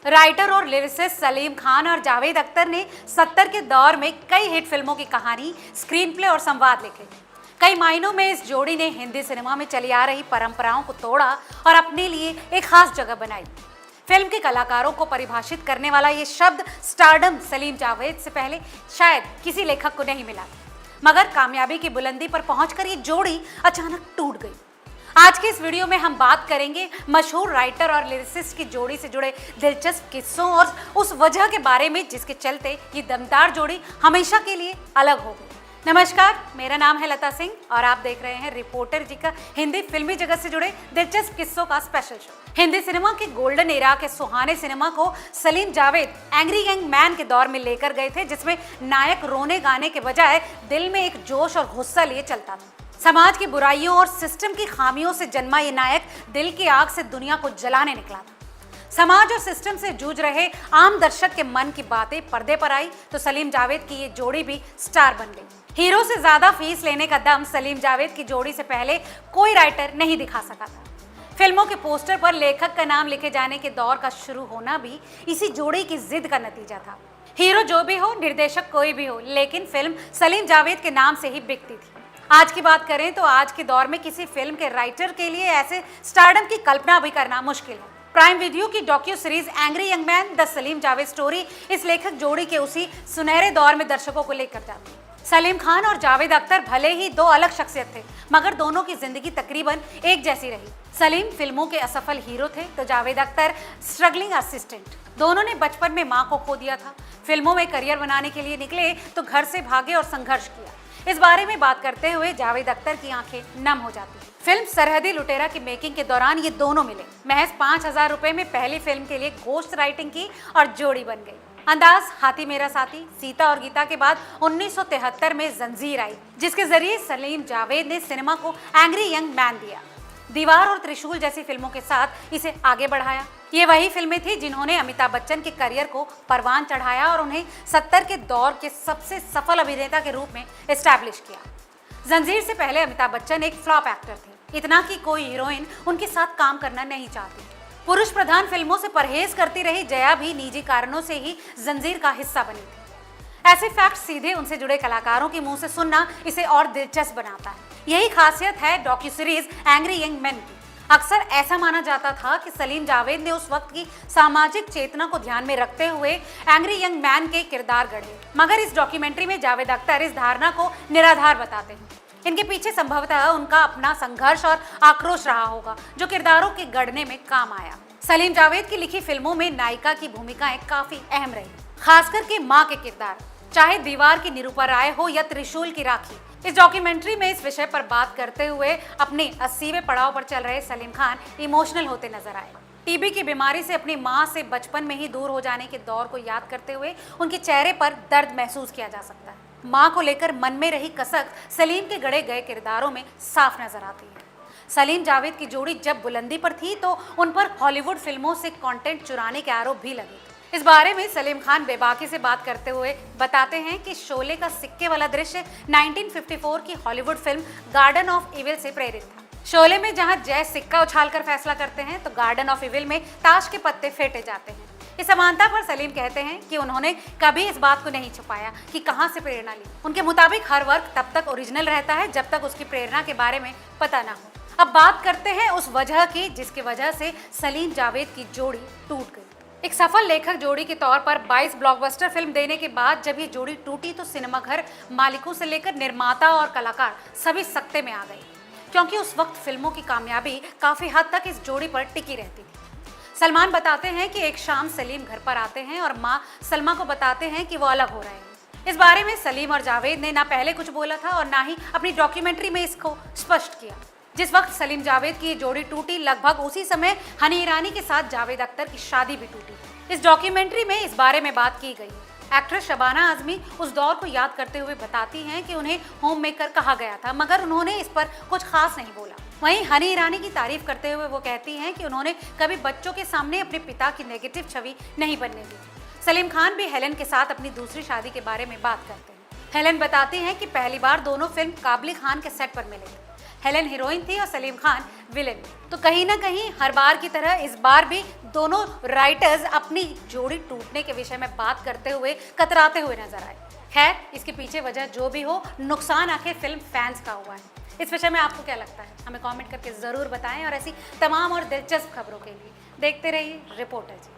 Writer और lyricist Salim Khan और जावेद अख्तर ने 70 के दौर में कई हिट फिल्मों की कहानी, स्क्रीन प्ले और संवाद लिखे। कई मायनों में इस जोड़ी ने हिंदी सिनेमा में चली आ रही परंपराओं को तोड़ा और अपने लिए एक खास जगह बनाई। फिल्म के कलाकारों को परिभाषित करने वाला ये शब्द स्टारडम सलीम जावेद से पहले शायद किसी लेखक को नहीं मिला, मगर कामयाबी की बुलंदी पर पहुंचकर ये जोड़ी अचानक टूट गई। आज के इस वीडियो में हम बात करेंगे मशहूर राइटर और लिरिसिस्ट की जोड़ी से जुड़े दिलचस्प किस्सों और उस वजह के बारे में जिसके चलते ये दमदार जोड़ी हमेशा के लिए अलग हो गई। नमस्कार, मेरा नाम है लता सिंह और आप देख रहे हैं रिपोर्टर जी का हिंदी फिल्मी जगत से जुड़े दिलचस्प किस्सों का स्पेशल शो। हिंदी सिनेमा के गोल्डन एरा के सुहाने सिनेमा को Salim Javed angry young man के दौर में लेकर गए थे, जिसमें नायक रोने गाने के बजाय दिल में एक जोश और गुस्सा लिए चलता था। समाज की बुराइयों और सिस्टम की खामियों से जन्मा ये नायक दिल की आग से दुनिया को जलाने निकला था। समाज और सिस्टम से जूझ रहे आम दर्शक के मन की बातें पर्दे पर आई तो सलीम जावेद की ये जोड़ी भी स्टार बन गई। हीरो से ज्यादा फीस लेने का दम सलीम जावेद की जोड़ी से पहले कोई राइटर नहीं दिखा सका था। फिल्मों के पोस्टर पर लेखक का नाम लिखे जाने के दौर का शुरू होना भी इसी जोड़ी की जिद का नतीजा था। हीरो जो भी हो, निर्देशक कोई भी हो, लेकिन फिल्म सलीम जावेद के नाम से ही बिकती थी। आज की बात करें तो आज के दौर में किसी फिल्म के राइटर के लिए ऐसे स्टारडम की कल्पना भी करना मुश्किल है। प्राइम वीडियो की docu series angry young man the Salim Javed story इस लेखक जोड़ी के उसी सुनहरे दौर में दर्शकों को लेकर जाती है। सलीम खान और जावेद अख्तर भले ही दो अलग शख्सियत थे, मगर दोनों की जिंदगी तकरीबन एक जैसी रही। सलीम फिल्मों के असफल हीरो थे तो जावेद अख्तर स्ट्रगलिंग असिस्टेंट। दोनों ने बचपन में मां को खो दिया था। फिल्मों में करियर बनाने के लिए निकले तो घर से भागे और संघर्ष किया। इस बारे में बात करते हुए जावेद अख्तर की आंखें नम हो जाती हैं। फिल्म सरहदी लुटेरा की मेकिंग के दौरान ये दोनों मिले। महज 5,000 रुपए में पहली फिल्म के लिए घोस्ट राइटिंग की और जोड़ी बन गई। अंदाज, हाथी मेरा साथी, सीता और गीता के बाद 1973 में जंजीर आई, जिसके जरिए सलीम जावेद ने सिनेमा को एंग्री यंग मैन दिया। दीवार और त्रिशूल जैसी फिल्मों के साथ इसे आगे बढ़ाया। ये वही फिल्में थी जिन्होंने अमिताभ बच्चन के करियर को परवान चढ़ाया और उन्हें 70 के दौर के सबसे सफल अभिनेता के रूप में एस्टैब्लिश किया। जंजीर से पहले अमिताभ बच्चन एक फ्लॉप एक्टर थे, इतना कि कोई हीरोइन उनके साथ काम करना नहीं चाहती। पुरुष प्रधान फिल्मों से परहेज करती रही जया भी निजी कारणों से ही जंजीर का हिस्सा बनी थी। ऐसे फैक्ट सीधे उनसे जुड़े कलाकारों के मुंह से सुनना इसे और दिलचस्प बनाता है। यही खासियत है docu series angry young man की। अक्सर ऐसा माना जाता था कि सलीम जावेद ने उस वक्त की सामाजिक चेतना को ध्यान में रखते हुए एंग्री यंग मैन के किरदार गढ़े, मगर इस डॉक्यूमेंट्री में जावेद अख्तर इस धारणा को निराधार बताते हैं। इनके पीछे संभवतः उनका अपना संघर्ष और आक्रोश रहा होगा जो किरदारों के गढ़ने में काम आया। सलीम जावेद की लिखी फिल्मों में नायिका की भूमिकाएं काफी अहम रही, खासकर के माँ के किरदार, चाहे दीवार की निरूपा राय हो या त्रिशूल की राखी। इस डॉक्यूमेंट्री में इस विषय पर बात करते हुए अपने 80वें पड़ाव पर चल रहे सलीम खान इमोशनल होते नजर आए। टीबी की बीमारी से अपनी मां से बचपन में ही दूर हो जाने के दौर को याद करते हुए उनके चेहरे पर दर्द महसूस किया जा सकता है। मां को लेकर मन में रही कसक सलीम के गढ़े गए किरदारों में साफ नजर आती है। सलीम जावेद की जोड़ी जब बुलंदी पर थी तो उन पर हॉलीवुड फिल्मों से कंटेंट चुराने के आरोप भी लगे थे। इस बारे में सलीम खान बेबाकी से बात करते हुए बताते हैं कि शोले का सिक्के वाला दृश्य 1954 की Hollywood film garden of evil से प्रेरित था। शोले में जहां जय सिक्का उछालकर फैसला करते हैं तो गार्डन ऑफ इविल में ताश के पत्ते फेंटे जाते हैं। इस समानता पर सलीम कहते हैं कि उन्होंने कभी इस बात को नहीं छुपाया कि कहां से प्रेरणा ली। उनके मुताबिक हर वर्क तब तक ओरिजिनल रहता है जब तक उसकी प्रेरणा के बारे में पता ना हो। अब बात करते हैं उस वजह की जिसकी वजह से सलीम जावेद की जोड़ी टूट गई। एक सफल लेखक जोड़ी के तौर पर 22 ब्लॉकबस्टर फिल्म देने के बाद जब ये जोड़ी टूटी तो सिनेमाघर मालिकों से लेकर निर्माता और कलाकार सभी सकते में आ गए, क्योंकि उस वक्त फिल्मों की कामयाबी काफी हद तक इस जोड़ी पर टिकी रहती थी। सलमान बताते हैं कि एक शाम सलीम घर पर आते हैं और माँ सलमा को बताते हैं कि वो अलग हो रहे हैं। इस बारे में सलीम और जावेद ने ना पहले कुछ बोला था और ना ही अपनी डॉक्यूमेंट्री में इसको स्पष्ट किया। जिस वक्त सलीम जावेद की ये जोड़ी टूटी, लगभग उसी समय हनी ईरानी के साथ जावेद अख्तर की शादी भी टूटी। इस डॉक्यूमेंट्री में इस बारे में बात की गई। एक्ट्रेस शबाना आजमी उस दौर को याद करते हुए बताती हैं कि उन्हें होम मेकर कहा गया था, मगर उन्होंने इस पर कुछ खास नहीं बोला। वहीं हनी ईरानी की तारीफ करते हुए वो कहती हैं कि उन्होंने कभी बच्चों के सामने अपने पिता की नेगेटिव छवि नहीं बनने दी। सलीम खान भी हेलन के साथ अपनी दूसरी शादी के बारे में बात करते हैं। हेलन बताती हैं कि पहली बार दोनों फिल्म काबली खान के सेट पर मिले थे। हेलन हीरोइन थी और सलीम खान विलेन। तो कहीं ना कहीं हर बार की तरह इस बार भी दोनों राइटर्स अपनी जोड़ी टूटने के विषय में बात करते हुए कतराते हुए नजर आए। खैर, इसके पीछे वजह जो भी हो, नुकसान आखिर फिल्म फैंस का हुआ है। इस विषय में आपको क्या लगता है, हमें कमेंट करके ज़रूर बताएं और ऐसी तमाम और दिलचस्प खबरों के लिए देखते रहिए रिपोर्टर जी।